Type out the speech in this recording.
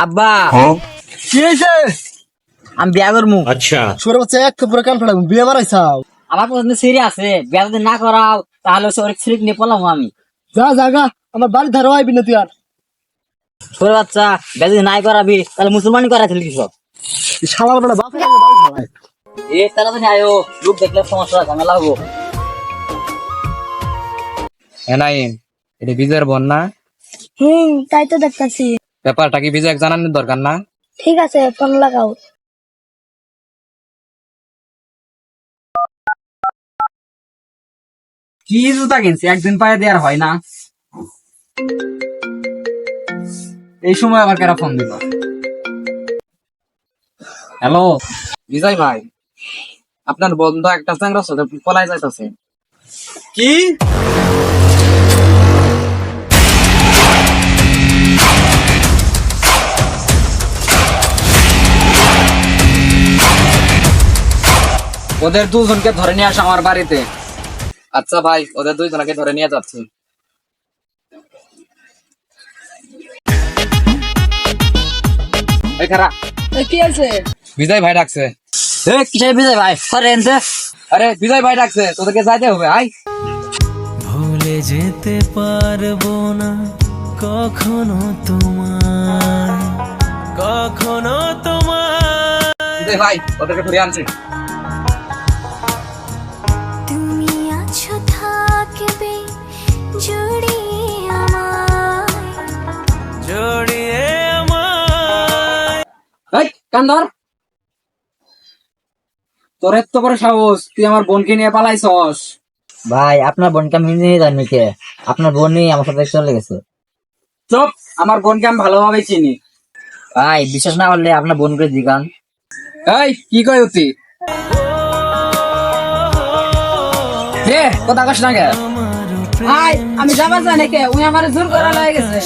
আব্বা কি হয়েছে? আমি বিয়া করবো। अच्छा ছোট বাচ্চা এক পুরো কান ফাড়াবো, বিয়ে মারাইছাও? আমার পছন্দ সিরি আছে, বিয়া যদি না করাও তাহলে ওর সিরিক নিয়ে পড়লাম আমি। যা জাগা, আমার বাড়ি ধারো আইবি না তুই আর। ছোট বাচ্চা বিয়া যদি নাই করাবি তাহলে মুসলমানি করা ছিল সব। শালার বেলা বাপ বাড়ি ধারায়। এ তারা তো আয়ো, লোক দেখলে সমস্যা ঝামেলা হবো। এনাইন এটা বিজয়ের বোন না? তাই তো দেখতেছি। ব্যাপারটা কি বিজয় জানানোর দরকার না? ঠিক আছে, ফোন লাগাও। কি জুতা কিনছি, একদিন পায়ে দেওয়ার হয় না। এই সময় আবার কারা ফোন দিল? হ্যালো বিজয় ভাই, আপনার বন্ধু একটা চ্যাংড়ার সাথে পলাই যাইতেছে। কি? ওদের দুজনকে ধরে নিয়ে আসা আমার বাড়িতে। আচ্ছা ভাই, ওদের দুইজনকে ধরে নিয়ে যাচ্ছি। এই খারা, কি আছে? বিজয় ভাই ডাকছে। কিসের বিজয় ভাই করে এনছে? আরে বিজয় ভাই ডাকছে, তোদেরকে যাইতে হবে। আয়। ভুলে যেতে পারবো না কখনো তোমায়, কখনো তোমায়। বিজয় ভাই ওদেরকে ধরে আনছে। তুমি আছো থাকবে জড়িয়ে আমায়, জড়িয়ে আমায়। এই কান ধর। তোর এত বড় সাহস, তুই আমার বোনকে নিয়ে পালাইছস? ভাই আপনার বোনকে আমি নিয়ে যান নাকি? আপনার বোনই আমার সাথে চলে গেছে। চুপ, আমার বোনকে আমি ভালোভাবে চিনি। ভাই বিশ্বাস না করলে আপনার বোনকে জিগান। এই কি কই উতি? হে কথা কস না কে? আমি যাবার জানি কে, উনি আমার জোর করা লাগে গেছে।